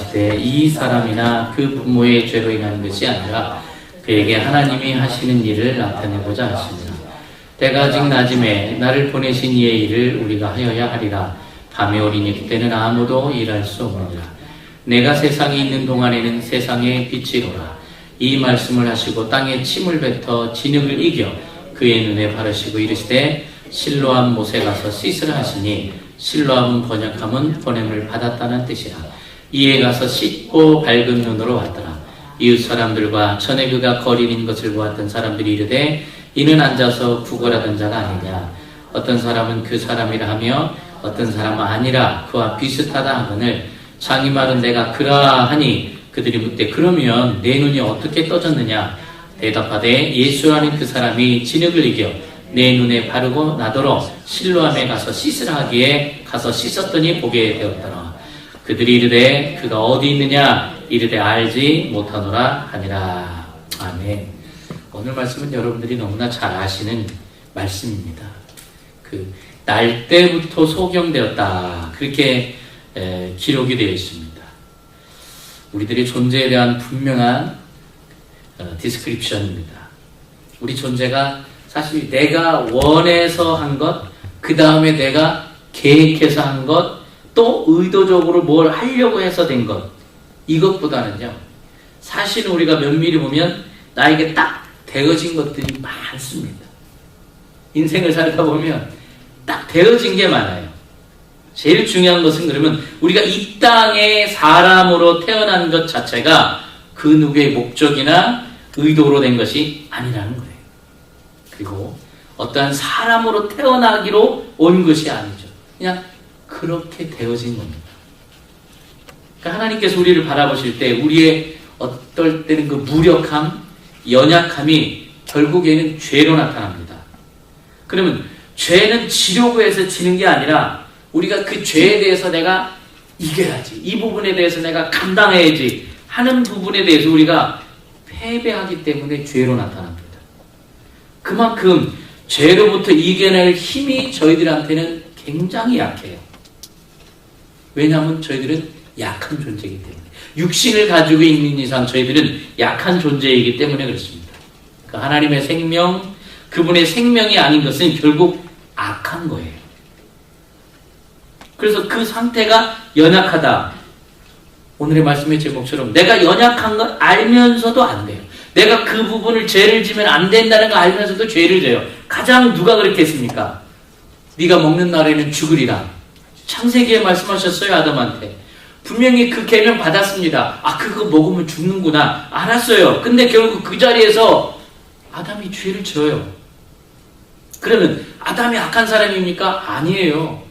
하실 때 이 사람이나 그 부모의 죄로 인한 것이 아니라 그에게 하나님이 하시는 일을 나타내고자 하십니다. 때가 아직 낮음에 나를 보내신 이의 일을 우리가 하여야 하리라. 밤에 오리니 그때는 아무도 일할 수 없느니라. 내가 세상에 있는 동안에는 세상의 빛이로라. 이 말씀을 하시고 땅에 침을 뱉어 진흙을 이겨 그의 눈에 바르시고 이르시되 실로암 못에 가서 씻으라 하시니 실로암은 번역함은 보냄을 받았다는 뜻이라. 이에 가서 씻고 밝은 눈으로 왔더라. 이웃 사람들과 전에 그가 거리는 것을 보았던 사람들이 이르되 이는 앉아서 구걸하던 자가 아니냐. 어떤 사람은 그 사람이라 하며 어떤 사람은 아니라 그와 비슷하다 하거늘 자기 말은 내가 그라 하니 그들이 묻되 그러면 내 눈이 어떻게 떠졌느냐. 대답하되 예수라는 그 사람이 진흙을 이겨 내 눈에 바르고 나더러 실로암에 가서 씻으라 하기에 가서 씻었더니 보게 되었더라. 그들이 이르되 그가 어디 있느냐. 이르되 알지 못하노라 하니라. 아멘. 오늘 말씀은 여러분들이 너무나 잘 아시는 말씀입니다. 그 날 때부터 소경되었다, 그렇게 기록이 되어 있습니다. 우리들의 존재에 대한 분명한 디스크립션입니다. 우리 존재가 사실 내가 원해서 한 것, 그 다음에 내가 계획해서 한 것, 또 의도적으로 뭘 하려고 해서 된 것, 이것보다는요, 사실 우리가 면밀히 보면 나에게 딱 되어진 것들이 많습니다. 인생을 살다 보면 딱 되어진 게 많아요. 제일 중요한 것은 그러면 우리가 이 땅에 사람으로 태어난 것 자체가 그 누구의 목적이나 의도로 된 것이 아니라는 거예요. 그리고 어떠한 사람으로 태어나기로 온 것이 아니죠. 그냥 그렇게 되어진 겁니다. 그러니까 하나님께서 우리를 바라보실 때 우리의 어떨 때는 그 무력함, 연약함이 결국에는 죄로 나타납니다. 그러면 죄는 지려고 해서 지는 게 아니라 우리가 그 죄에 대해서 내가 이겨야지, 이 부분에 대해서 내가 감당해야지 하는 부분에 대해서 우리가 패배하기 때문에 죄로 나타납니다. 그만큼 죄로부터 이겨낼 힘이 저희들한테는 굉장히 약해요. 왜냐하면 저희들은 약한 존재이기 때문에, 육신을 가지고 있는 이상 저희들은 약한 존재이기 때문에 그렇습니다. 그 하나님의 생명, 그분의 생명이 아닌 것은 결국 악한 거예요. 그래서 그 상태가 연약하다. 오늘의 말씀의 제목처럼 내가 연약한 걸 알면서도 안 돼요. 내가 그 부분을 죄를 지면 안 된다는 거 알면서도 죄를 져요. 가장 누가 그렇게 했습니까? 네가 먹는 날에는 죽으리라. 창세기에 말씀하셨어요, 아담한테. 분명히 그 계명 받았습니다. 아, 그거 먹으면 죽는구나. 알았어요. 근데 결국 그 자리에서 아담이 죄를 져요. 그러면 아담이 악한 사람입니까? 아니에요.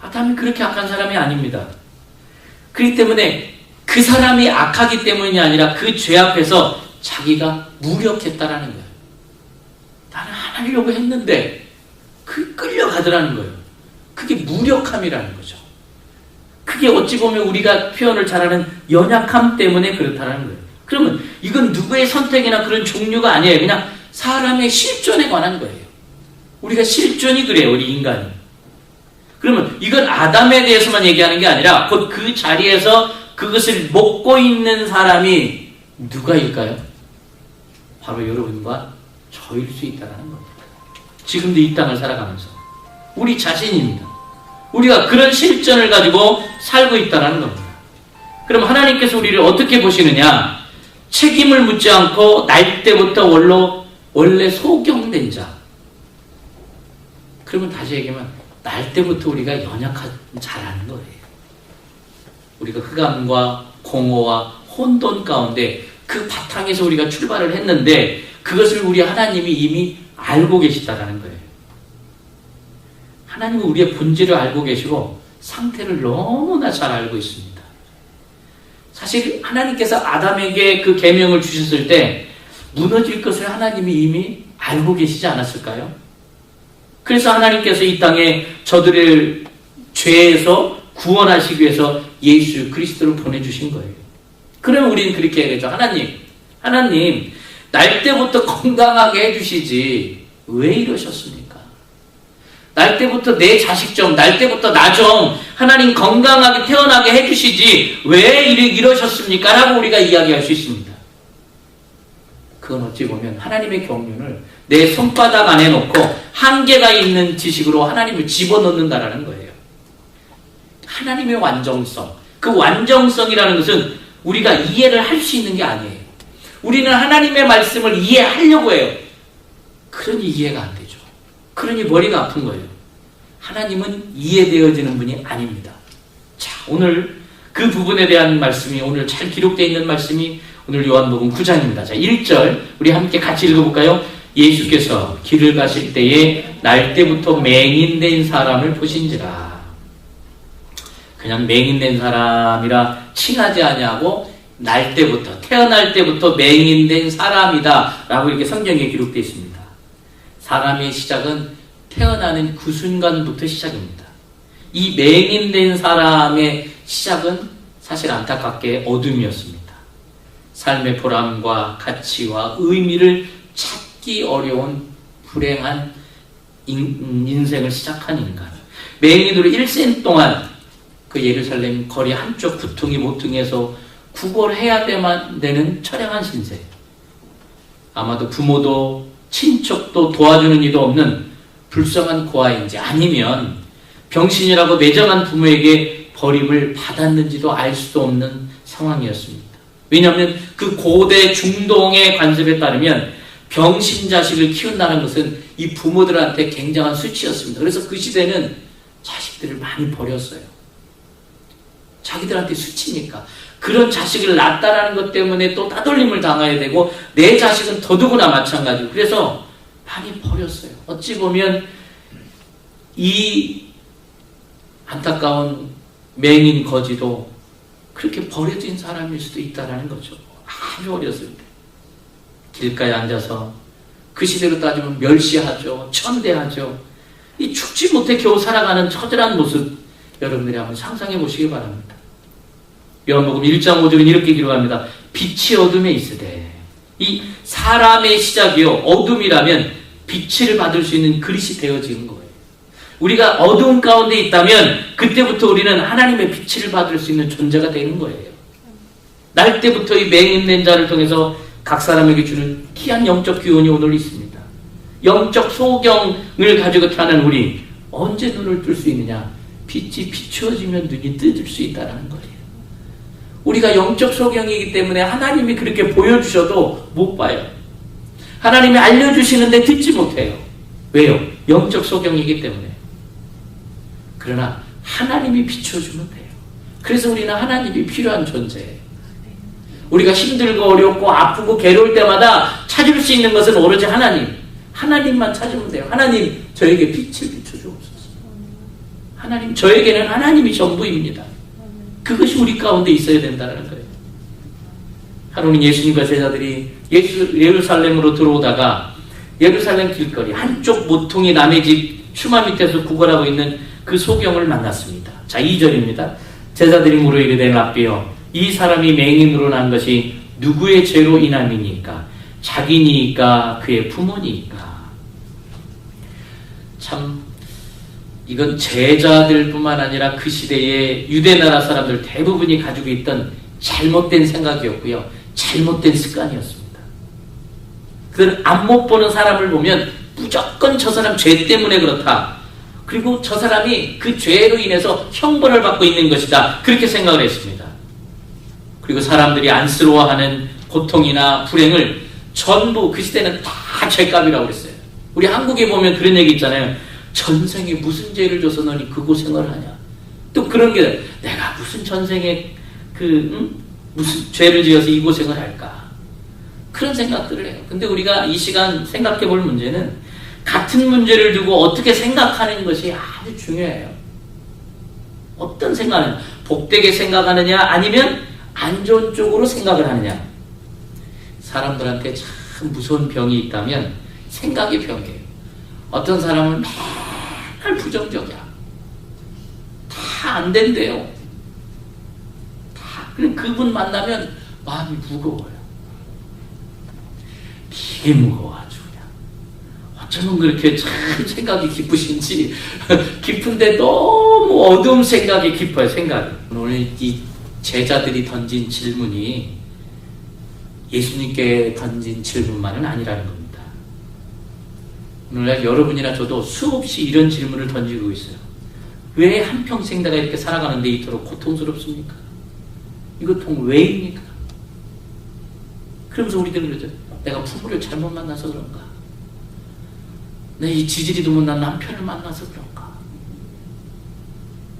아담이 그렇게 악한 사람이 아닙니다. 그렇기 때문에 그 사람이 악하기 때문이 아니라 그 죄 앞에서 자기가 무력했다라는 거예요. 나는 안 하려고 했는데 그 끌려가더라는 거예요. 그게 무력함이라는 거죠. 그게 어찌 보면 우리가 표현을 잘하는 연약함 때문에 그렇다는 거예요. 그러면 이건 누구의 선택이나 그런 종류가 아니에요. 그냥 사람의 실존에 관한 거예요. 우리가 실존이 그래요, 우리 인간이. 그러면 이건 아담에 대해서만 얘기하는 게 아니라 곧 그 자리에서 그것을 먹고 있는 사람이 누가일까요? 바로 여러분과 저일 수 있다는 겁니다. 지금도 이 땅을 살아가면서 우리 자신입니다. 우리가 그런 실존을 가지고 살고 있다는 겁니다. 그럼 하나님께서 우리를 어떻게 보시느냐? 책임을 묻지 않고 날 때부터 원래 소경된 자. 그러면 다시 얘기하면 날 때부터 우리가 연약한 자라는 거예요. 우리가 흑암과 공허와 혼돈 가운데 그 바탕에서 우리가 출발을 했는데 그것을 우리 하나님이 이미 알고 계시다라는 거예요. 하나님은 우리의 본질을 알고 계시고 상태를 너무나 잘 알고 있습니다. 사실 하나님께서 아담에게 그 계명을 주셨을 때 무너질 것을 하나님이 이미 알고 계시지 않았을까요? 그래서 하나님께서 이 땅에 저들을 죄에서 구원하시기 위해서 예수 그리스도를 보내주신 거예요. 그러면 우리는 그렇게 얘기하죠. 하나님, 날 때부터 건강하게 해주시지 왜 이러셨습니까? 날 때부터 내 자식 좀, 날 때부터 나 좀 하나님 건강하게 태어나게 해주시지 왜 이러셨습니까? 라고 우리가 이야기할 수 있습니다. 그건 어찌 보면 하나님의 경륜을 내 손바닥 안에 놓고 한계가 있는 지식으로 하나님을 집어넣는다라는 거예요. 하나님의 완전성, 그 완전성이라는 것은 우리가 이해를 할 수 있는 게 아니에요. 우리는 하나님의 말씀을 이해하려고 해요. 그러니 이해가 안 되죠. 그러니 머리가 아픈 거예요. 하나님은 이해되어지는 분이 아닙니다. 자, 오늘 그 부분에 대한 말씀이 오늘 잘 기록되어 있는 말씀이 오늘 요한복음 9장입니다. 자, 1절 우리 함께 같이 읽어볼까요? 예수께서 길을 가실 때에 날 때부터 맹인된 사람을 보신지라. 그냥 맹인된 사람이라 칭하지 아니하고 날 때부터, 태어날 때부터 맹인된 사람이다 라고 이렇게 성경에 기록되어 있습니다. 사람의 시작은 태어나는 그 순간부터 시작입니다. 이 맹인된 사람의 시작은 사실 안타깝게 어둠이었습니다. 삶의 보람과 가치와 의미를 찾기 어려운 불행한 인생을 시작한 인간. 맹인으로 일생 동안 그 예루살렘 거리 한쪽 구퉁이 모퉁이에서 구걸해야 되는 처량한 신세. 아마도 부모도 친척도 도와주는 이도 없는 불쌍한 고아인지 아니면 병신이라고 매정한 부모에게 버림을 받았는지도 알 수도 없는 상황이었습니다. 왜냐하면 그 고대 중동의 관습에 따르면 병신 자식을 키운다는 것은 이 부모들한테 굉장한 수치였습니다. 그래서 그 시대는 자식들을 많이 버렸어요. 자기들한테 수치니까. 그런 자식을 낳았다라는 것 때문에 또 따돌림을 당해야 되고 내 자식은 더더구나 마찬가지고 그래서 많이 버렸어요. 어찌 보면 이 안타까운 맹인 거지도 그렇게 버려진 사람일 수도 있다는 거죠. 아주 어렸을 때 길가에 앉아서 그 시대로 따지면 멸시하죠. 천대하죠. 이 죽지 못해 겨우 살아가는 처절한 모습 여러분들이 한번 상상해 보시기 바랍니다. 요한복음 1장 5절은 이렇게 기록합니다. 빛이 어둠에 있으되. 이 사람의 시작이요 어둠이라면 빛을 받을 수 있는 그릇이 되어지는 거예요. 우리가 어두운 가운데 있다면 그때부터 우리는 하나님의 빛을 받을 수 있는 존재가 되는 거예요. 날 때부터 이 맹인된 자를 통해서 각 사람에게 주는 귀한 영적 교훈이 오늘 있습니다. 영적 소경을 가지고 태어난 우리 언제 눈을 뜰 수 있느냐? 빛이 비추어지면 눈이 뜰 수 있다는 거예요. 우리가 영적 소경이기 때문에 하나님이 그렇게 보여주셔도 못 봐요. 하나님이 알려주시는데 듣지 못해요. 왜요? 영적 소경이기 때문에. 그러나 하나님이 비춰주면 돼요. 그래서 우리는 하나님이 필요한 존재예요. 우리가 힘들고 어렵고 아프고 괴로울 때마다 찾을 수 있는 것은 오로지 하나님. 하나님만 찾으면 돼요. 하나님 저에게 빛을 비춰주옵소서. 하나님 저에게는 하나님이 전부입니다. 그것이 우리 가운데 있어야 된다는 거예요. 하루는 예수님과 제자들이 예루살렘으로 들어오다가 예루살렘 길거리 한쪽 모퉁이 남의 집 추마 밑에서 구걸하고 있는 그 소경을 만났습니다. 자, 2절입니다. 제자들이 물어 이르되 라삐여 이 사람이 맹인으로 난 것이 누구의 죄로 인함이니까? 자기니까 그의 부모니까? 참 이건 제자들뿐만 아니라 그 시대의 유대나라 사람들 대부분이 가지고 있던 잘못된 생각이었고요. 잘못된 습관이었습니다. 그들은 앞못 보는 사람을 보면 무조건 저 사람 죄 때문에 그렇다. 그리고 저 사람이 그 죄로 인해서 형벌을 받고 있는 것이다. 그렇게 생각을 했습니다. 그리고 사람들이 안쓰러워하는 고통이나 불행을 전부 그 시대는 다 죄값이라고 그랬어요. 우리 한국에 보면 그런 얘기 있잖아요. 전생에 무슨 죄를 줘서 너니 그 고생을 하냐. 또 그런 게 내가 무슨 전생에 무슨 죄를 지어서 이 고생을 할까. 그런 생각들을 해요. 근데 우리가 이 시간 생각해 볼 문제는 같은 문제를 두고 어떻게 생각하는 것이 아주 중요해요. 어떤 생각은 복되게 생각하느냐 아니면 안 좋은 쪽으로 생각을 하느냐. 사람들한테 참 무서운 병이 있다면 생각이 병이에요. 어떤 사람은 맨날 부정적이야. 다 안 된대요. 그럼 그분 만나면 마음이 무거워요. 되게 무거워 아주 그냥. 어쩌면 그렇게 참 생각이 깊으신지 깊은데 너무 어두운 생각이 깊어요. 생각이. 오늘 이 제자들이 던진 질문이 예수님께 던진 질문만은 아니라는 겁니다. 오늘날 여러분이나 저도 수없이 이런 질문을 던지고 있어요. 왜 한평생 내가 이렇게 살아가는데 이토록 고통스럽습니까? 이 고통 왜입니까? 그러면서 우리들은 그러죠. 내가 부모를 잘못 만나서 그런가? 내 이 지지리도 못난 남편을 만나서 그런가?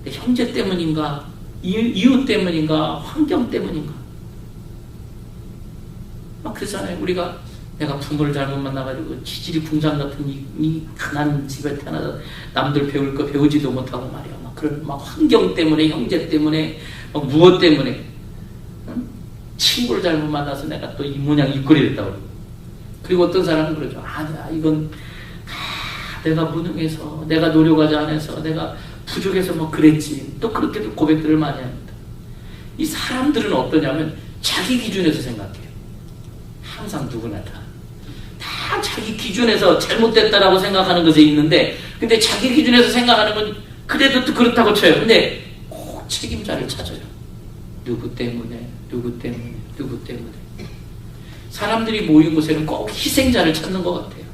내 형제 때문인가? 이웃 때문인가? 환경 때문인가? 막 그러잖아요. 우리가 내가 부모를 잘못 만나가지고 지지리 궁상 같은 이 가난 집에 태어나서 남들 배울 거 배우지도 못하고 말이야. 막 그런 막 환경 때문에, 형제 때문에, 막 무엇 때문에, 응? 친구를 잘못 만나서 내가 또 이 모양 이 꼴이 됐다고. 그리고 어떤 사람은 그러죠. 이건 내가 무능해서, 내가 노력하지 않아서, 내가 부족해서 뭐 그랬지. 또 그렇게도 고백들을 많이 합니다. 이 사람들은 어떠냐면 자기 기준에서 생각해요. 항상 누구나 다 자기 기준에서 잘못됐다라고 생각하는 것에 있는데, 근데 자기 기준에서 생각하는 건 그래도 또 그렇다고 쳐요. 근데 꼭 책임자를 찾아요. 누구 때문에, 누구 때문에, 누구 때문에. 사람들이 모인 곳에는 꼭 희생자를 찾는 것 같아요.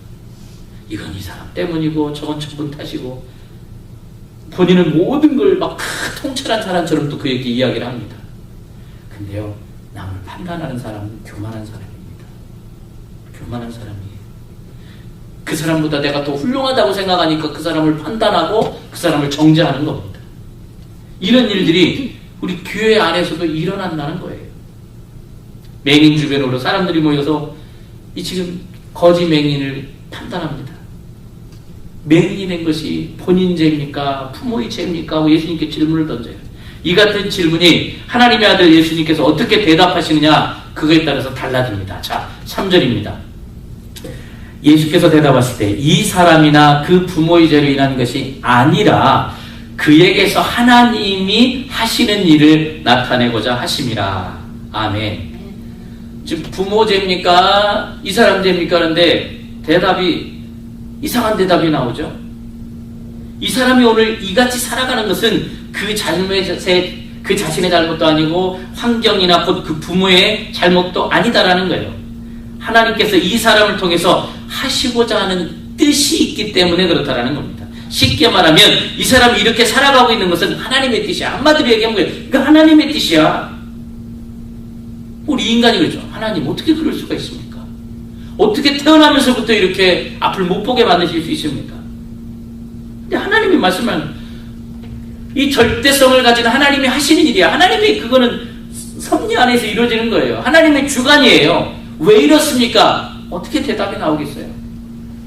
이건 이 사람 때문이고 저건 저분 탓이고, 본인은 모든 걸 막 통찰한 사람처럼 또 그에게 이야기를 합니다. 근데요, 남을 판단하는 사람은 교만한 사람입니다. 교만한 사람이에요. 그 사람보다 내가 더 훌륭하다고 생각하니까 그 사람을 판단하고 그 사람을 정죄하는 겁니다. 이런 일들이 우리 교회 안에서도 일어난다는 거예요. 맹인 주변으로 사람들이 모여서 이 지금 거짓 맹인을 판단합니다. 맹인이 된 것이 본인 죄입니까? 부모의 죄입니까? 하고 예수님께 질문을 던져요. 이 같은 질문이 하나님의 아들 예수님께서 어떻게 대답하시느냐, 그거에 따라서 달라집니다. 자, 3절입니다. 예수께서 대답하실 때 이 사람이나 그 부모의 죄로 인한 것이 아니라 그에게서 하나님이 하시는 일을 나타내고자 하심이라. 아멘. 지금 부모 죄입니까? 이 사람 죄입니까? 그런데 대답이 이상한 대답이 나오죠. 이 사람이 오늘 이같이 살아가는 것은 그 자신의 잘못도 아니고 환경이나 곧 그 부모의 잘못도 아니다라는 거예요. 하나님께서 이 사람을 통해서 하시고자 하는 뜻이 있기 때문에 그렇다라는 겁니다. 쉽게 말하면 이 사람이 이렇게 살아가고 있는 것은 하나님의 뜻이야. 한마디로 얘기하면 거예요. 이거 하나님의 뜻이야. 우리 인간이 그러죠. 하나님 어떻게 그럴 수가 있습니까? 어떻게 태어나면서부터 이렇게 앞을 못 보게 만드실 수 있습니까? 근데 하나님이 말씀하는 이 절대성을 가진 하나님이 하시는 일이야. 하나님이 그거는 섭리 안에서 이루어지는 거예요. 하나님의 주관이에요. 왜 이렇습니까? 어떻게 대답이 나오겠어요?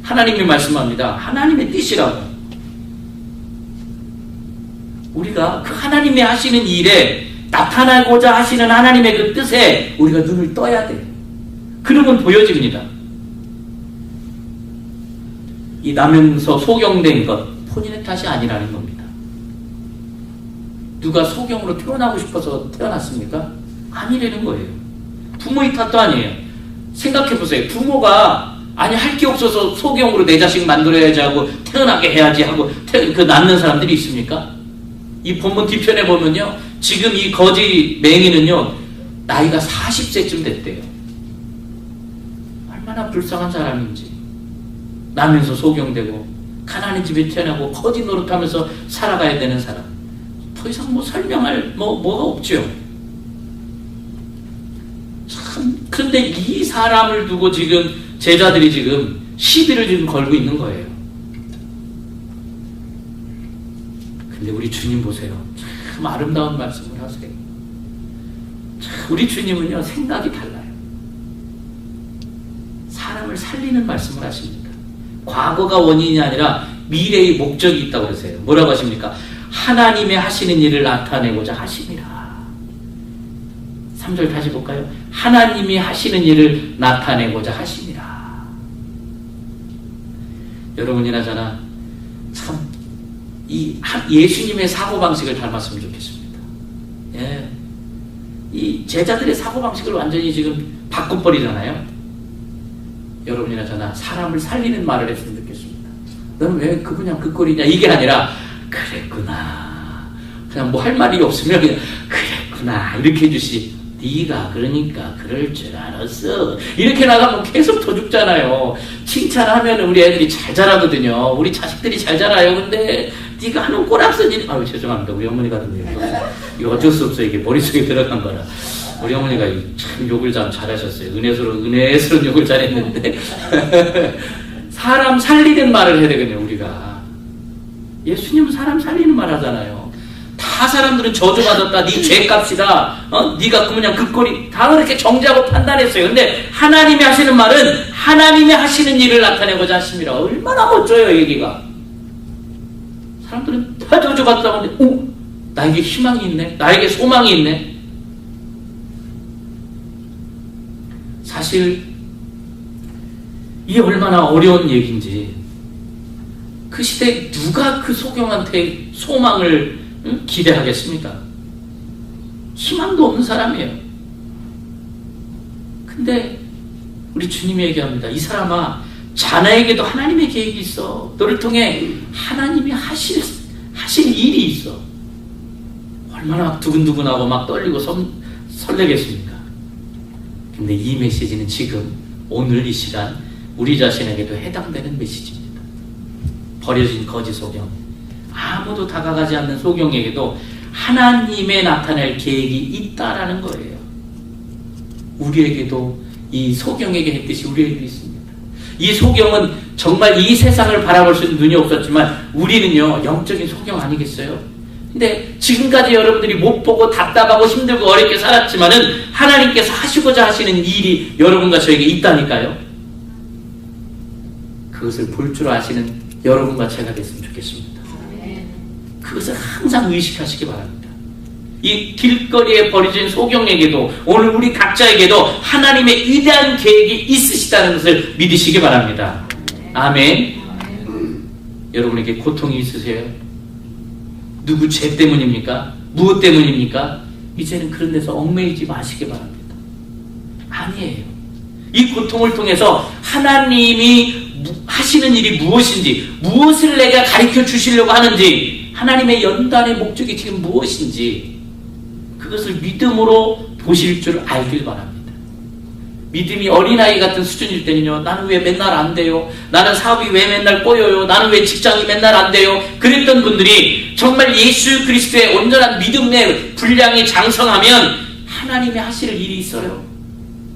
하나님이 말씀합니다. 하나님의 뜻이라고. 우리가 그 하나님이 하시는 일에 나타나고자 하시는 하나님의 그 뜻에 우리가 눈을 떠야 돼요. 그러면 보여집니다. 이 나면서 소경된 것 본인의 탓이 아니라는 겁니다. 누가 소경으로 태어나고 싶어서 태어났습니까? 아니라는 거예요. 부모의 탓도 아니에요. 생각해보세요. 부모가 아니 할 게 없어서 소경으로 내 자식 만들어야지 하고 태어나게 해야지 하고 낳는 사람들이 있습니까? 이 본문 뒤편에 보면요, 지금 이 거지 맹인은요 나이가 40세쯤 됐대요. 얼마나 불쌍한 사람인지. 나면서 소경되고 가난한 집에 태어나고 거지 노릇하면서 살아가야 되는 사람. 더 이상 뭐 설명할 뭐가 없죠. 참, 근데 이 사람을 두고 지금 제자들이 지금 시비를 지금 걸고 있는 거예요. 근데 우리 주님 보세요. 참 아름다운 말씀을 하세요. 참 우리 주님은요 생각이 달라요. 사람을 살리는 말씀을 하십니다. 과거가 원인이 아니라 미래의 목적이 있다고 그러세요. 뭐라고 하십니까? 하나님의 하시는 일을 나타내고자 하심이라. 3절 다시 볼까요? 하나님이 하시는 일을 나타내고자 하심이라. 여러분이나 저나 참 이 예수님의 사고방식을 닮았으면 좋겠습니다. 예. 이 제자들의 사고방식을 완전히 지금 바꿔버리잖아요. 여러분이나 저나 사람을 살리는 말을 했으면 좋겠습니다. 너는 왜 그냥 그 꼴이냐 이게 아니라 그랬구나. 그냥 뭐 할 말이 없으면 그냥 그랬구나 이렇게 해주시. 네가 그러니까 그럴 줄 알았어. 이렇게 나가면 계속 더 죽잖아요. 칭찬하면 우리 애들이 잘 자라거든요. 우리 자식들이 잘 자라요. 근데 네가 하는 꼬락서니 아유 죄송합니다. 우리 어머니 같은 데 이거 어쩔 수 없어요. 이게 머릿속에 들어간 거라. 우리 어머니가 참 욕을 참 잘하셨어요. 은혜스러운 욕을 잘했는데 사람 살리는 말을 해야 되거든요. 우리가 예수님은 사람 살리는 말 하잖아요. 다 사람들은 저주받았다. 네 죄값이다. 네가 그냥 그 꼴이 다 그렇게 정죄하고 판단했어요. 근데 하나님이 하시는 말은 하나님이 하시는 일을 나타내고자 하십니다. 얼마나 멋져요 얘기가. 사람들은 다 저주받았다고 하는데 나에게 희망이 있네. 나에게 소망이 있네. 사실 이게 얼마나 어려운 얘기인지 그 시대에 누가 그 소경한테 소망을 기대하겠습니까? 희망도 없는 사람이에요. 근데 우리 주님이 얘기합니다. 이 사람아, 자네에게도 하나님의 계획이 있어. 너를 통해 하나님이 하실 일이 있어. 얼마나 막 두근두근하고 막 떨리고 설레겠습니까? 근데 이 메시지는 지금 오늘 이 시간 우리 자신에게도 해당되는 메시지입니다. 버려진 거짓 소경, 아무도 다가가지 않는 소경에게도 하나님의 나타낼 계획이 있다라는 거예요. 우리에게도 이 소경에게 했듯이 우리에게도 있습니다. 이 소경은 정말 이 세상을 바라볼 수 있는 눈이 없었지만 우리는요 영적인 소경 아니겠어요? 근데 지금까지 여러분들이 못 보고 답답하고 힘들고 어렵게 살았지만은 하나님께서 하시고자 하시는 일이 여러분과 저에게 있다니까요. 그것을 볼 줄 아시는 여러분과 제가 됐으면 좋겠습니다. 그것을 항상 의식하시기 바랍니다. 이 길거리에 버려진 소경에게도 오늘 우리 각자에게도 하나님의 위대한 계획이 있으시다는 것을 믿으시기 바랍니다. 아멘. 여러분에게 고통이 있으세요? 누구 죄 때문입니까? 무엇 때문입니까? 이제는 그런 데서 얽매이지 마시기 바랍니다. 아니에요. 이 고통을 통해서 하나님이 하시는 일이 무엇인지, 무엇을 내가 가르쳐 주시려고 하는지, 하나님의 연단의 목적이 지금 무엇인지 그것을 믿음으로 보실 줄 알길 바랍니다. 믿음이 어린아이 같은 수준일 때는요, 나는 왜 맨날 안 돼요? 나는 사업이 왜 맨날 꼬여요? 나는 왜 직장이 맨날 안 돼요? 그랬던 분들이 정말 예수 그리스도의 온전한 믿음의 분량이 장성하면 하나님이 하실 일이 있어요.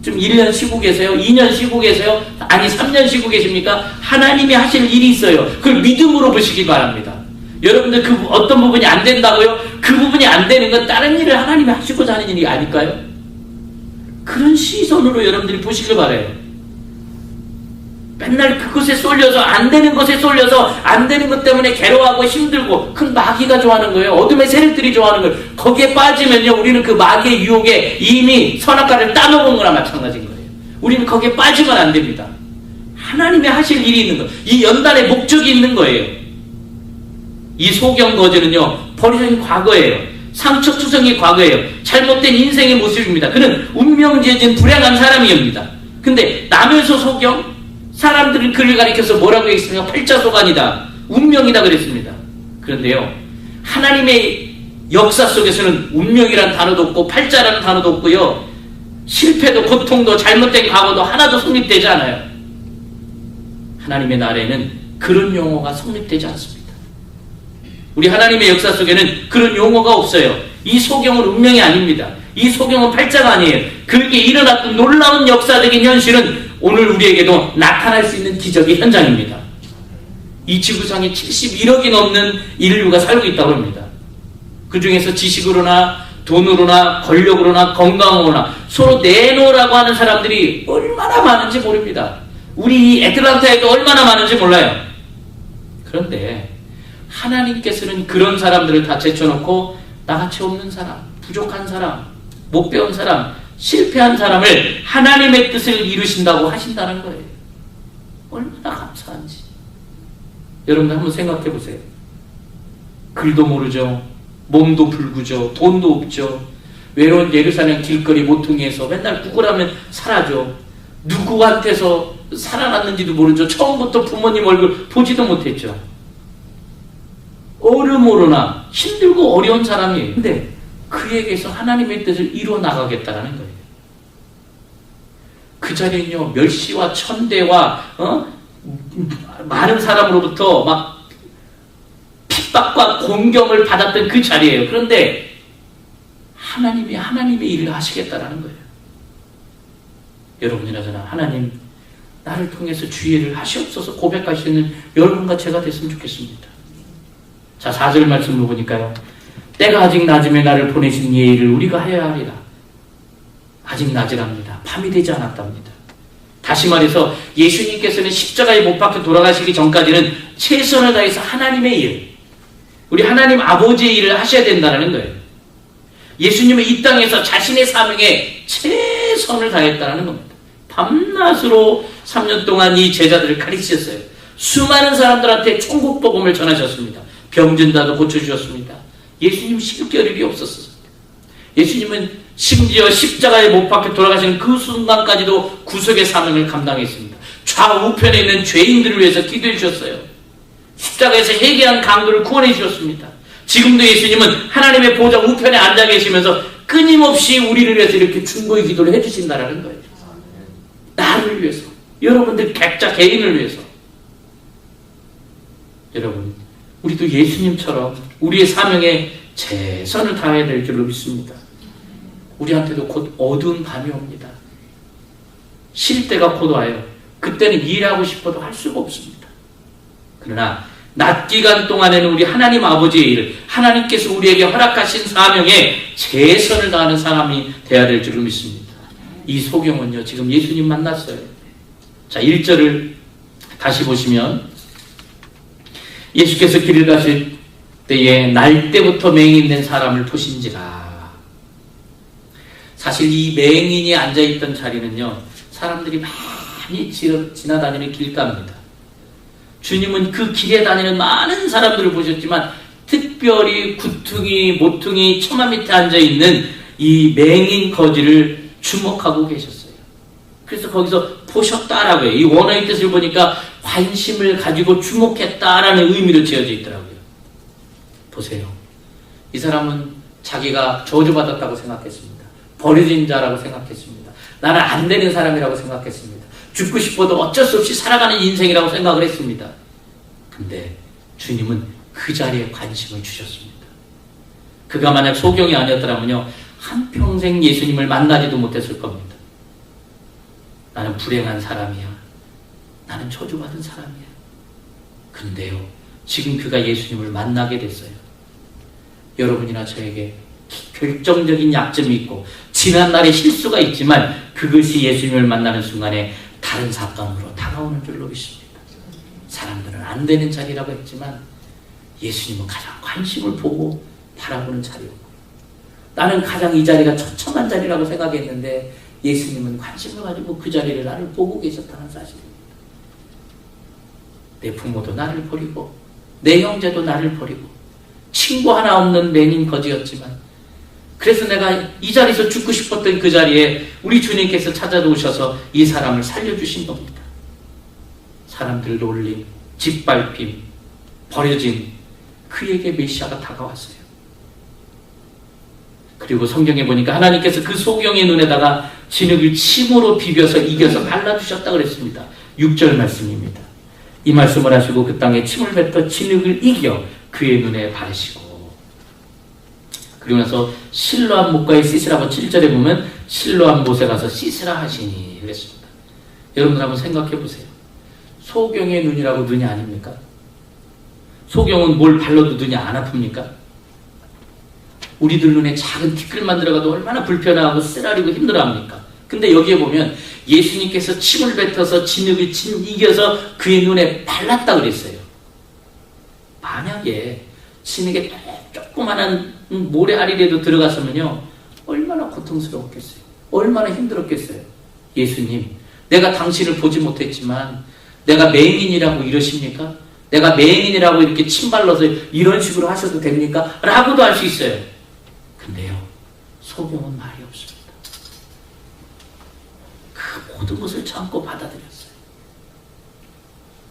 좀 1년 쉬고 계세요? 2년 쉬고 계세요? 아니 3년 쉬고 계십니까? 하나님이 하실 일이 있어요. 그걸 믿음으로 보시기 바랍니다. 여러분들 그 어떤 부분이 안 된다고요? 그 부분이 안 되는 건 다른 일을 하나님이 하시고자 하는 일이 아닐까요? 그런 시선으로 여러분들이 보시길 바라요. 맨날 그것에 쏠려서 안 되는 것에 쏠려서 안 되는 것 때문에 괴로워하고 힘들고 그 마귀가 좋아하는 거예요. 어둠의 세력들이 좋아하는 거예요. 거기에 빠지면요 우리는 그 마귀의 유혹에 이미 선악과를 따먹은 거나 마찬가지인 거예요. 우리는 거기에 빠지면 안 됩니다. 하나님이 하실 일이 있는 거예요. 이 연단의 목적이 있는 거예요. 이 소경 거지는요 버려진 과거예요. 상처투성이 과거예요. 잘못된 인생의 모습입니다. 그는 운명지어진 불행한 사람이옵니다. 근데 남에서 소경? 사람들은 그를 가리켜서 뭐라고 했습니까? 팔자소간이다. 운명이다 그랬습니다. 그런데요 하나님의 역사 속에서는 운명이라는 단어도 없고 팔자라는 단어도 없고요 실패도 고통도 잘못된 과거도 하나도 성립되지 않아요. 하나님의 나라에는 그런 용어가 성립되지 않습니다. 우리 하나님의 역사 속에는 그런 용어가 없어요. 이 소경은 운명이 아닙니다. 이 소경은 팔자가 아니에요. 그렇게 일어났던 놀라운 역사적인 현실은 오늘 우리에게도 나타날 수 있는 기적의 현장입니다. 이 지구상에 71억이 넘는 인류가 살고 있다고 합니다. 그 중에서 지식으로나 돈으로나 권력으로나 건강으로나 서로 내놓으라고 하는 사람들이 얼마나 많은지 모릅니다. 우리 애틀란타에도 얼마나 많은지 몰라요. 그런데 하나님께서는 그런 사람들을 다 제쳐놓고 나같이 없는 사람, 부족한 사람, 못 배운 사람, 실패한 사람을 하나님의 뜻을 이루신다고 하신다는 거예요. 얼마나 감사한지. 여러분 한번 생각해 보세요. 글도 모르죠. 몸도 불구죠. 돈도 없죠. 외로운 예루살렘 길거리 모퉁이에서 맨날 구걸하면 살아죠. 누구한테서 살아났는지도 모르죠. 처음부터 부모님 얼굴 보지도 못했죠. 어려모르나 힘들고 어려운 사람이에요. 근데 그에게서 하나님의 뜻을 이루어 나가겠다라는 거예요. 그 자리는요, 멸시와 천대와 많은 사람으로부터 막 핍박과 공경을 받았던 그 자리예요. 그런데 하나님이 하나님의 일을 하시겠다라는 거예요. 여러분이나 저나 하나님 나를 통해서 주의를 하시옵소서 고백하시는 여러분과 제가 됐으면 좋겠습니다. 자, 4절 말씀을 보니까요. 때가 아직 낮음에 나를 보내신 이의 일을 우리가 하여야 하리라. 아직 낮이랍니다. 밤이 되지 않았답니다. 다시 말해서 예수님께서는 십자가에 못 박혀 돌아가시기 전까지는 최선을 다해서 하나님의 일, 우리 하나님 아버지의 일을 하셔야 된다는 거예요. 예수님은 이 땅에서 자신의 사명에 최선을 다했다는 겁니다. 밤낮으로 3년 동안 이 제자들을 가르치셨어요. 수많은 사람들한테 천국 복음을 전하셨습니다. 병든 자도 고쳐주셨습니다. 예수님 쉴 일이 없었어요. 예수님은 심지어 십자가에 못 박혀 돌아가시는 그 순간까지도 구속의 사명을 감당했습니다. 좌우편에 있는 죄인들을 위해서 기도해 주셨어요. 십자가에서 회개한 강도를 구원해 주셨습니다. 지금도 예수님은 하나님의 보좌 우편에 앉아 계시면서 끊임없이 우리를 위해서 이렇게 중보의 기도를 해주신다는 거예요. 나를 위해서, 여러분들 각자 개인을 위해서. 여러분, 우리도 예수님처럼 우리의 사명에 최선을 다해야 될 줄로 믿습니다. 우리한테도 곧 어두운 밤이 옵니다. 쉴 때가 곧 와요. 그때는 일하고 싶어도 할 수가 없습니다. 그러나 낮 기간 동안에는 우리 하나님 아버지의 일을, 하나님께서 우리에게 허락하신 사명에 최선을 다하는 사람이 되어야 될 줄을 믿습니다. 이 소경은요, 지금 예수님 만났어요. 자, 1절을 다시 보시면 예수께서 길을 가실 때에 날 때부터 맹인된 사람을 보신지라. 사실 이 맹인이 앉아있던 자리는요, 사람들이 많이 지나다니는 길가입니다. 주님은 그 길에 다니는 많은 사람들을 보셨지만 특별히 구퉁이, 모퉁이, 처마 밑에 앉아있는 이 맹인 거지를 주목하고 계셨어요. 그래서 거기서 보셨다라고 해요. 이 원어의 뜻을 보니까 관심을 가지고 주목했다라는 의미로 지어져 있더라고요. 보세요. 이 사람은 자기가 저주받았다고 생각했습니다. 버려진 자라고 생각했습니다. 나는 안 되는 사람이라고 생각했습니다. 죽고 싶어도 어쩔 수 없이 살아가는 인생이라고 생각을 했습니다. 근데 주님은 그 자리에 관심을 주셨습니다. 그가 만약 소경이 아니었더라면요, 한평생 예수님을 만나지도 못했을 겁니다. 나는 불행한 사람이야. 나는 저주받은 사람이야. 근데요, 지금 그가 예수님을 만나게 됐어요. 여러분이나 저에게 결정적인 약점이 있고 지난날의 실수가 있지만 그것이 예수님을 만나는 순간에 다른 사건으로 다가오는 줄로 믿습니다. 사람들은 안 되는 자리라고 했지만 예수님은 가장 관심을 보고 바라보는 자리였고, 나는 가장 이 자리가 처참한 자리라고 생각했는데 예수님은 관심을 가지고 그 자리를 나를 보고 계셨다는 사실입니다. 내 부모도 나를 버리고 내 형제도 나를 버리고 친구 하나 없는 맹인 거지였지만, 그래서 내가 이 자리에서 죽고 싶었던 그 자리에 우리 주님께서 찾아오셔서 이 사람을 살려주신 겁니다. 사람들 놀림, 짓밟힘, 버려진 그에게 메시아가 다가왔어요. 그리고 성경에 보니까 하나님께서 그 소경의 눈에다가 진흙을 침으로 비벼서 이겨서 발라주셨다고 그랬습니다. 6절 말씀입니다. 이 말씀을 하시고 그 땅에 침을 뱉어 진흙을 이겨 그의 눈에 바르시고, 그리고 나서 실로암 못가에 씻으라고 7절에 보면 실로암 못에 가서 씻으라 하시니 그랬습니다. 여러분들 한번 생각해 보세요. 소경의 눈이라고 눈이 아닙니까? 소경은 뭘 발라도 눈이 안 아픕니까? 우리들 눈에 작은 티끌만 들어가도 얼마나 불편하고 쓰라리고 힘들어합니까? 근데 여기에 보면 예수님께서 침을 뱉어서 진흙을 이겨서 그의 눈에 발랐다 그랬어요. 만약에 진흙에 조그만한 모래알이라도 들어갔으면요, 얼마나 고통스러웠겠어요. 얼마나 힘들었겠어요. 예수님, 내가 당신을 보지 못했지만 내가 맹인이라고 이러십니까? 내가 맹인이라고 이렇게 침 발라서 이런 식으로 하셔도 됩니까? 라고도 할 수 있어요. 근데요, 소경은 말이 없습니다. 그 모든 것을 참고 받아들였어요.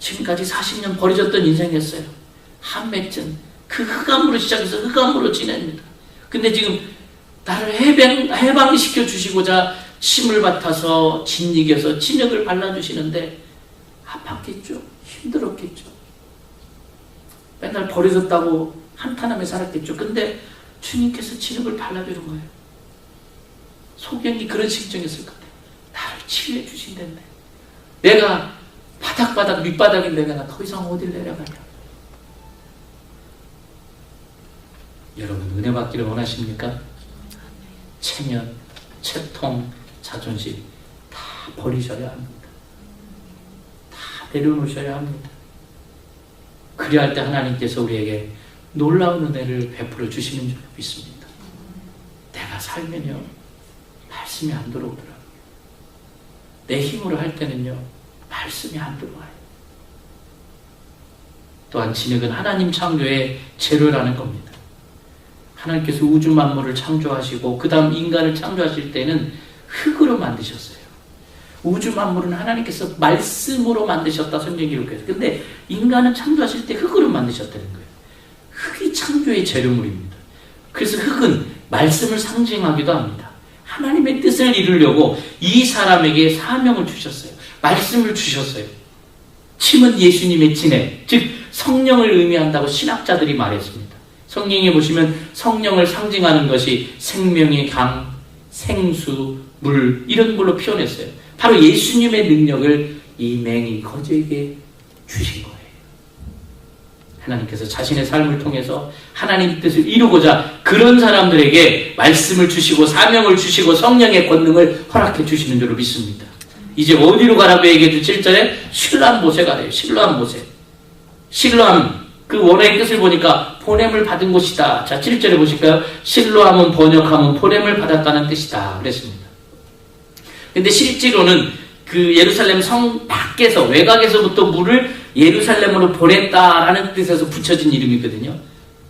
지금까지 40년 버려졌던 인생이었어요. 한맺증, 그 흑암으로 시작해서 흑암으로 지냅니다. 근데 지금 나를 해방시켜 주시고자 침을 맡아서 진익여서 진흙을 발라주시는데 아팠겠죠. 힘들었겠죠. 맨날 버려졌다고 한탄하며 살았겠죠. 근데 주님께서 진흙을 발라주는 거예요. 소경이 그런 심정이었을 것 같아요. 나를 치유해 주신다는데 내가 바닥바닥 밑바닥인데 내가 더 이상 어딜 내려가냐. 여러분 은혜 받기를 원하십니까? 체면, 채통, 자존심 다 버리셔야 합니다. 다 내려놓으셔야 합니다. 그리할 할 때 하나님께서 우리에게 놀라운 은혜를 베풀어 주시는 줄 믿습니다. 내가 살면요 말씀이 안 들어오더라고요. 내 힘으로 할 때는요 말씀이 안 들어와요. 또한 진흙은 하나님 창조의 재료라는 겁니다. 하나님께서 우주 만물을 창조하시고 그 다음 인간을 창조하실 때는 흙으로 만드셨어요. 우주 만물은 하나님께서 말씀으로 만드셨다 성경이 기록해서. 근데 인간은 창조하실 때 흙으로 만드셨다는 거예요. 흙이 창조의 재료물입니다. 그래서 흙은 말씀을 상징하기도 합니다. 하나님의 뜻을 이루려고 이 사람에게 사명을 주셨어요. 말씀을 주셨어요. 침은 예수님의 진액, 즉 성령을 의미한다고 신학자들이 말했습니다. 성경에 보시면 성령을 상징하는 것이 생명의 강, 생수, 물 이런 걸로 표현했어요. 바로 예수님의 능력을 이 맹인 거지에게 주신 거예요. 하나님께서 자신의 삶을 통해서 하나님 뜻을 이루고자 그런 사람들에게 말씀을 주시고 사명을 주시고 성령의 권능을 허락해 주시는 줄로 믿습니다. 이제 어디로 가라고 얘기해도 7절에 실로암 못에 가래요. 실로암 못에. 실로암 그 원어의 뜻을 보니까 보냄을 받은 곳이다. 자, 7절에 보실까요? 실로암은 번역하면 보냄을 받았다는 뜻이다. 그랬습니다. 근데 실제로는 그 예루살렘 성 밖에서 외곽에서부터 물을 예루살렘으로 보냈다라는 뜻에서 붙여진 이름이거든요.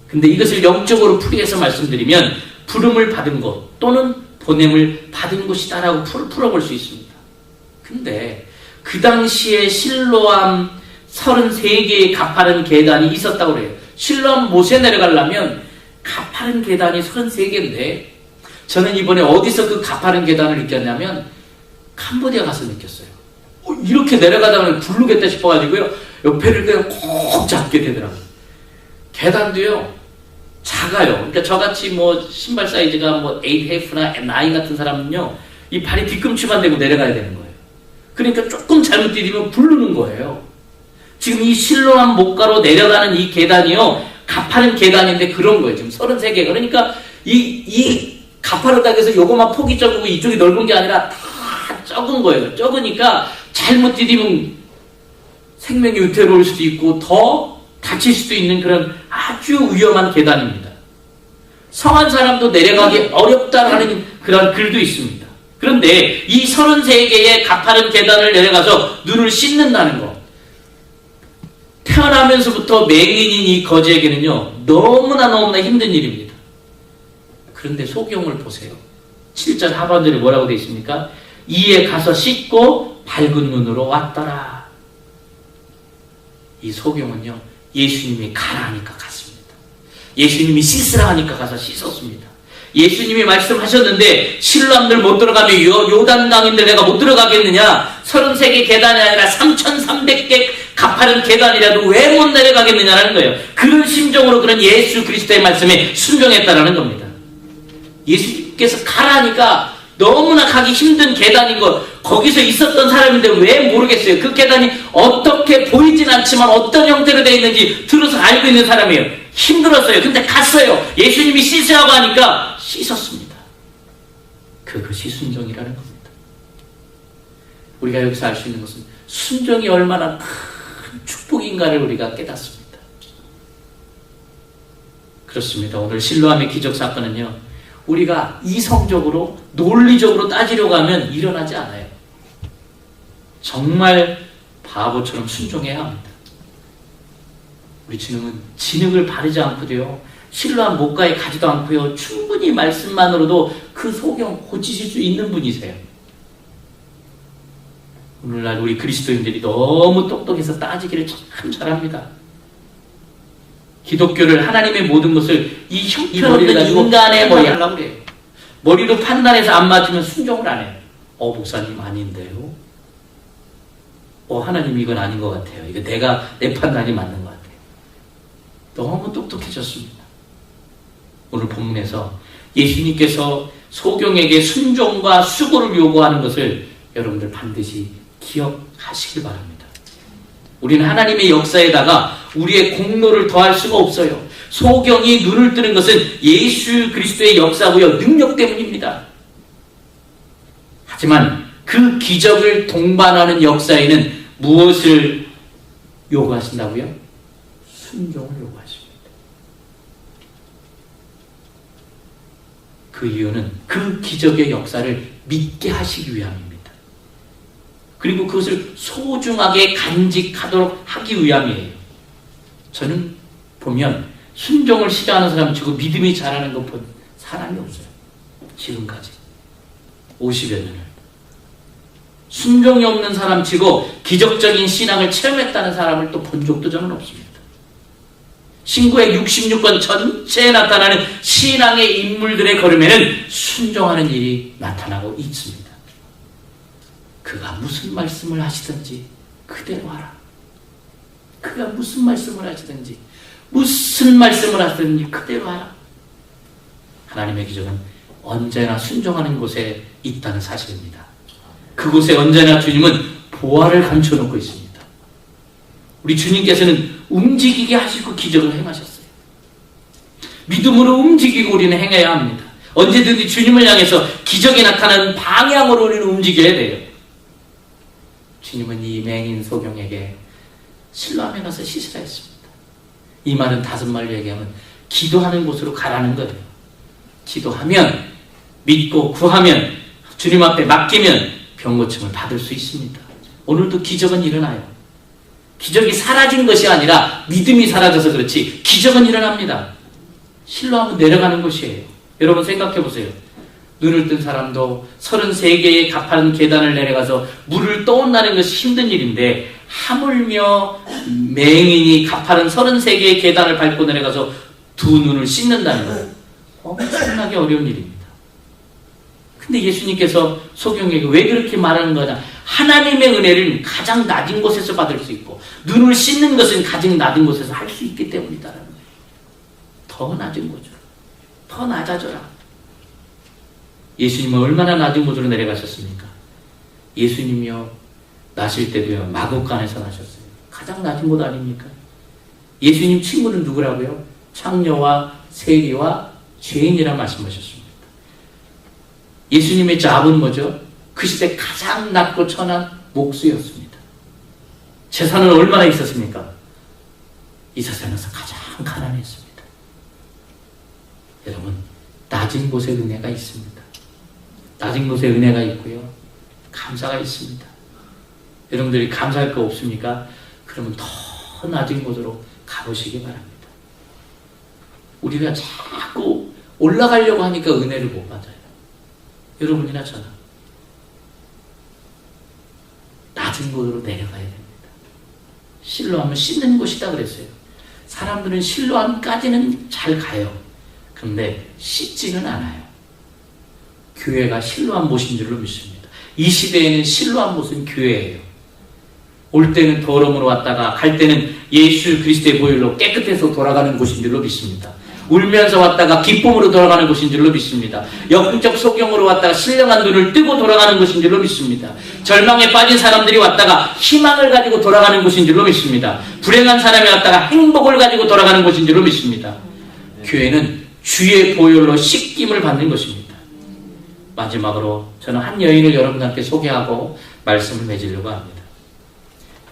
근데 이것을 영적으로 풀이해서 말씀드리면 부름을 받은 곳 또는 보냄을 받은 곳이다라고 풀어볼 수 있습니다. 근데 그 당시에 실로암 33개의 가파른 계단이 있었다고 그래요. 실로암 못에 내려가려면 가파른 계단이 33개인데 저는 이번에 어디서 그 가파른 계단을 느꼈냐면 캄보디아 가서 느꼈어요. 이렇게 내려가다가 굴르겠다 싶어가지고요. 옆에를 그냥 꼭 잡게 되더라고요. 계단도요. 작아요. 그러니까 저같이 뭐 신발 사이즈가 뭐 8F나 9 같은 사람은요. 이 발이 뒤꿈치만 대고 내려가야 되는 거예요. 그러니까 조금 잘못 디디면 굴르는 거예요. 지금 이 실로암 목가로 내려가는 이 계단이요. 가파른 계단인데 그런 거예요. 지금 33개. 그러니까 이 가파르다고 해서 요거만 폭이 적고 이쪽이 넓은 게 아니라 다 적은 거예요. 적으니까 잘못 디디면 생명이 위태로울 수도 있고 더 다칠 수도 있는 그런 아주 위험한 계단입니다. 성한 사람도 내려가기 어렵다라는 그런 글도 있습니다. 그런데 이 33개의 가파른 계단을 내려가서 눈을 씻는다는 것. 태어나면서부터 맹인인 이 거지에게는요. 너무나 힘든 일입니다. 그런데 소경을 보세요. 7절 하반절에 뭐라고 되어 있습니까? 이에 가서 씻고 밝은 눈으로 왔더라. 이 소경은요. 예수님이 가라 하니까 갔습니다. 예수님이 씻으라 하니까 가서 씻었습니다. 예수님이 말씀하셨는데 실로암들 못 들어가면 요단강인들 내가 못 들어가겠느냐? 33개 계단이 아니라 3,300개 가파른 계단이라도 왜 못 내려가겠느냐라는 거예요. 그런 심정으로 그런 예수 그리스도의 말씀에 순종했다라는 겁니다. 예수님께서 가라니까 너무나 가기 힘든 계단인 것, 거기서 있었던 사람인데 왜 모르겠어요. 그 계단이 어떻게 보이진 않지만 어떤 형태로 되어 있는지 들어서 알고 있는 사람이에요. 힘들었어요. 근데 갔어요. 예수님이 씻으라고 하니까 씻었습니다. 그것이 순종이라는 겁니다. 우리가 여기서 알 수 있는 것은 순종이 얼마나 큰 축복인가를 우리가 깨닫습니다. 그렇습니다. 오늘 실로암의 기적 사건은요. 우리가 이성적으로 논리적으로 따지려고 하면 일어나지 않아요. 정말 바보처럼 순종해야 합니다. 우리 주님은 진흙을 바르지 않고도요. 실로암 목가에 가지도 않고요. 충분히 말씀만으로도 그 소경 고치실 수 있는 분이세요. 오늘날 우리 그리스도인들이 너무 똑똑해서 따지기를 참 잘합니다. 기독교를 하나님의 모든 것을 이 형편없는 인간의 머리에 하려고 그래요. 머리로 판단해서 안 맞으면 순종을 안 해요. 목사님 아닌데요. 하나님 이건 아닌 것 같아요. 이거 내 판단이 맞는 것 같아요. 너무 똑똑해졌습니다. 오늘 본문에서 예수님께서 소경에게 순종과 수고를 요구하는 것을 여러분들 반드시 기억하시길 바랍니다. 우리는 하나님의 역사에다가 우리의 공로를 더할 수가 없어요. 소경이 눈을 뜨는 것은 예수 그리스도의 역사고요, 능력 때문입니다. 하지만 그 기적을 동반하는 역사에는 무엇을 요구하신다고요? 순종을 요구하십니다. 그 이유는 그 기적의 역사를 믿게 하시기 위함입니다. 그리고 그것을 소중하게 간직하도록 하기 위함이에요. 저는 보면 순종을 싫어하는 사람 치고 믿음이 잘하는 것 본 사람이 없어요. 지금까지 50여 년을. 순종이 없는 사람 치고 기적적인 신앙을 체험했다는 사람을 또 본 적도 저는 없습니다. 신구의 66권 전체에 나타나는 신앙의 인물들의 걸음에는 순종하는 일이 나타나고 있습니다. 그가 무슨 말씀을 하시든지 그대로 하라. 그가 무슨 말씀을 하시든지 그대로 하라. 하나님의 기적은 언제나 순종하는 곳에 있다는 사실입니다. 그곳에 언제나 주님은 보화를 감춰놓고 있습니다. 우리 주님께서는 움직이게 하시고 기적을 행하셨어요. 믿음으로 움직이고 우리는 행해야 합니다. 언제든지 주님을 향해서 기적이 나타나는 방향으로 우리는 움직여야 돼요. 주님은 이 맹인 소경에게 실로암에 가서 씻으라 했습니다. 이 말은 5말로 얘기하면 기도하는 곳으로 가라는 거예요. 기도하면, 믿고 구하면, 주님 앞에 맡기면 병고침을 받을 수 있습니다. 오늘도 기적은 일어나요. 기적이 사라진 것이 아니라 믿음이 사라져서 그렇지 기적은 일어납니다. 실로암은 내려가는 곳이에요. 여러분 생각해 보세요. 눈을 뜬 사람도 33개의 가파른 계단을 내려가서 물을 떠온다는 것이 힘든 일인데 하물며 맹인이 가파른 33개의 계단을 밟고 내려가서 두 눈을 씻는다는 것, 엄청나게 어려운 일입니다. 근데 예수님께서 소경에게 왜 그렇게 말하는 거냐? 하나님의 은혜를 가장 낮은 곳에서 받을 수 있고 눈을 씻는 것은 가장 낮은 곳에서 할 수 있기 때문이다라는 거예요. 더 낮은 곳으로, 더 낮아져라. 예수님은 얼마나 낮은 곳으로 내려가셨습니까? 예수님이요, 나실 때도요, 마국간에서 나셨어요. 가장 낮은 곳 아닙니까? 예수님 친구는 누구라고요? 창녀와 세리와 죄인이라 말씀하셨습니다. 예수님의 잡은 뭐죠? 그 시대 가장 낮고 천한 목수였습니다. 재산은 얼마나 있었습니까? 이 세상에서 가장 가난했습니다. 여러분, 낮은 곳에 은혜가 있습니다. 낮은 곳에 은혜가 있고요, 감사가 있습니다. 여러분들이 감사할 거 없습니까? 그러면 더 낮은 곳으로 가보시기 바랍니다. 우리가 자꾸 올라가려고 하니까 은혜를 못 받아요. 여러분이나 저나 낮은 곳으로 내려가야 됩니다. 실로암은 씻는 곳이다 그랬어요. 사람들은 실로암까지는 잘 가요. 그런데 씻지는 않아요. 교회가 실로암 못인 줄로 믿습니다. 이 시대에는 실로암 못은 교회예요. 올 때는 더러움으로 왔다가 갈 때는 예수 그리스도의 보혈로 깨끗해서 돌아가는 곳인 줄로 믿습니다. 울면서 왔다가 기쁨으로 돌아가는 곳인 줄로 믿습니다. 영적 소경으로 왔다가 신령한 눈을 뜨고 돌아가는 곳인 줄로 믿습니다. 절망에 빠진 사람들이 왔다가 희망을 가지고 돌아가는 곳인 줄로 믿습니다. 불행한 사람이 왔다가 행복을 가지고 돌아가는 곳인 줄로 믿습니다. 교회는 주의 보혈로 씻김을 받는 것입니다. 마지막으로 저는 한 여인을 여러분들께 소개하고 말씀을 맺으려고 합니다.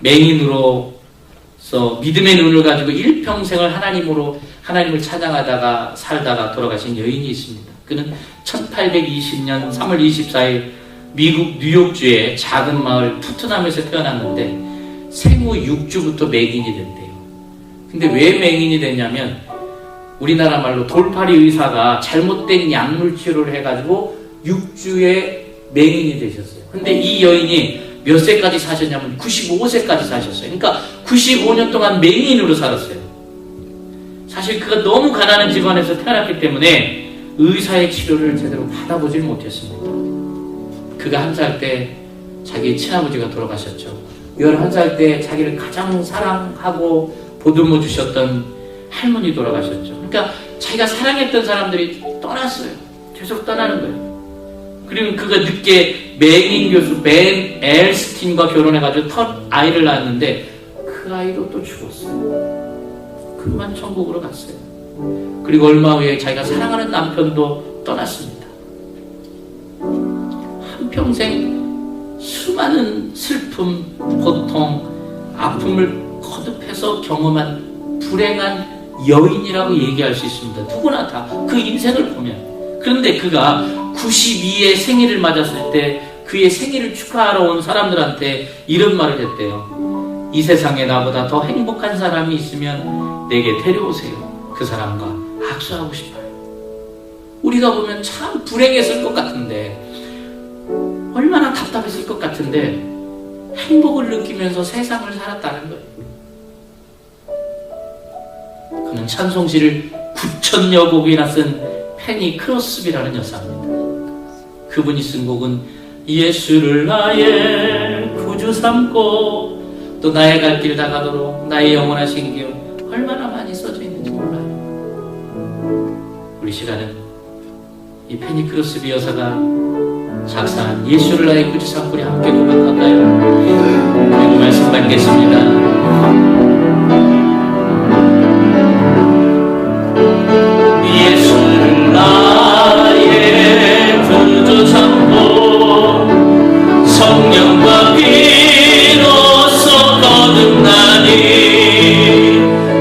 맹인으로서 믿음의 눈을 가지고 일평생을 하나님을 찬양하다가 살다가 돌아가신 여인이 있습니다. 그는 1820년 3월 24일 미국 뉴욕주의 작은 마을 푸트남에서 태어났는데 생후 6주부터 맹인이 됐대요. 근데 왜 맹인이 됐냐면 우리나라 말로 돌팔이 의사가 잘못된 약물 치료를 해가지고 6주에 맹인이 되셨어요. 근데 이 여인이 몇 세까지 사셨냐면 95세까지 사셨어요. 그러니까 95년 동안 맹인으로 살았어요. 사실 그가 너무 가난한 집안에서 태어났기 때문에 의사의 치료를 제대로 받아보질 못했습니다. 그가 1살 때 자기 친아버지가 돌아가셨죠. 11살 때 자기를 가장 사랑하고 보듬어 주셨던 할머니 돌아가셨죠. 그러니까 자기가 사랑했던 사람들이 떠났어요. 계속 떠나는 거예요. 그리고 그가 늦게 맹인 교수 벤 엘스틴과 결혼해가지고 첫 아이를 낳았는데 그 아이도 또 죽었어요. 그만 천국으로 갔어요. 그리고 얼마 후에 자기가 사랑하는 남편도 떠났습니다. 한평생 수많은 슬픔, 고통, 아픔을 거듭해서 경험한 불행한 여인이라고 얘기할 수 있습니다. 누구나 다 그 인생을 보면. 그런데 그가 92의 생일을 맞았을 때 그의 생일을 축하하러 온 사람들한테 이런 말을 했대요. 이 세상에 나보다 더 행복한 사람이 있으면 내게 데려오세요. 그 사람과 악수하고 싶어요. 우리가 보면 참 불행했을 것 같은데, 얼마나 답답했을 것 같은데 행복을 느끼면서 세상을 살았다는 거예요. 그는 찬송시를 9,000여 곡이나 쓴 페니 크로스비라는 여사입니다. 그분이 쓴 곡은 예수를 나의 구주 삼고 또 나의 갈 길 다가도록 나의 영원하신 길, 얼마나 많이 써져 있는지 몰라요. 우리 시간은 이 페니 크로스비 여사가 작사한 예수를 나의 구주 삼고 함께 고백할까요? 그리고 말씀 받겠습니다. 예수를 나의 구주 삼고 성령과 비로소 거듭나니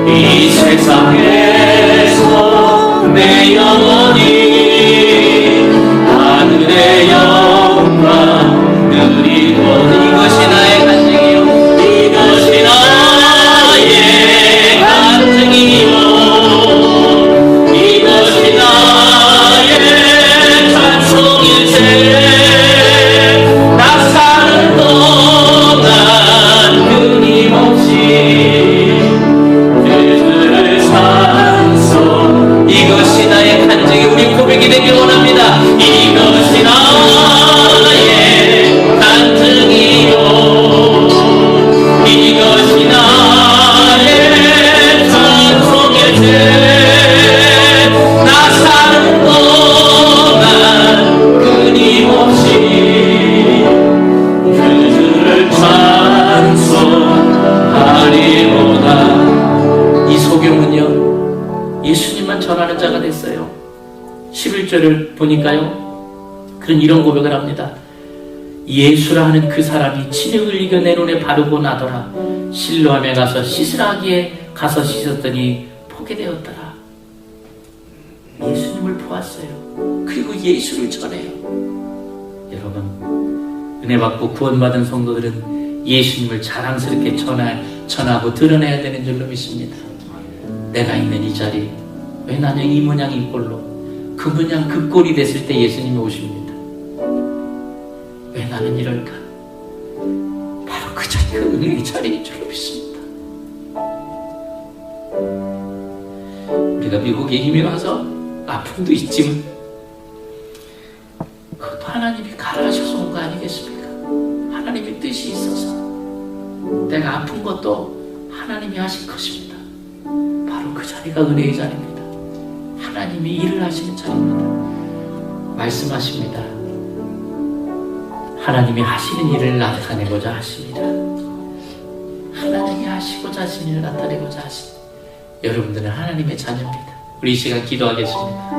이 세상에서 내 영혼이 하늘의 영광 누리고, 이것이 나의 간증이요, 이것이 나의 간증이요, 이것이 나의 찬송일세. 나 사는 동안 끊임없이 그들을 찬송, 이것이 나의 간증이 우리 고백이 되길 원합니다. 이것이 나의 간증이요, 이것이 나의 찬송일세. 나 사는 동안 끊임없이 그들을 찬송하리로다. 이 소경은요, 예수님만 전하는 자가 됐어요. 11절을 보니까요, 그는 이런 고백을 합니다. 예수라 하는 그 사람이 진흙을 이겨 내 눈에 바르고 나더라. 실로암에 가서 씻으라 하기에 가서 씻었더니 보게 되었더라. 예수님을 보았어요. 그리고 예수를 전해요. 여러분, 은혜 받고 구원받은 성도들은 예수님을 자랑스럽게 전하고 드러내야 되는 줄로 믿습니다. 내가 있는 이 자리, 왜 나는 이 모양 이 꼴로, 그 모양 그 꼴이 됐을 때 예수님이 오십니다. 왜 나는 이럴까? 바로 그 자리가 은혜의 자리인 줄로 믿습니다. 우리가 미국에 이미 와서 아픔도 있지만 그것도 하나님이 가라하셔서 온 거 아니겠습니까? 하나님의 뜻이 있어서 내가 아픈 것도 하나님이 하신 것입니다. 바로 그 자리가 은혜의 자리입니다. 하나님이 일을 하시는 자리입니다. 말씀하십니다. 하나님이 하시는 일을 나타내고자 하십니다. 하나님이 하시고자 하시는 일을 나타내고자 하십니다. 여러분들은 하나님의 자녀입니다. 우리 이 시간 기도하겠습니다.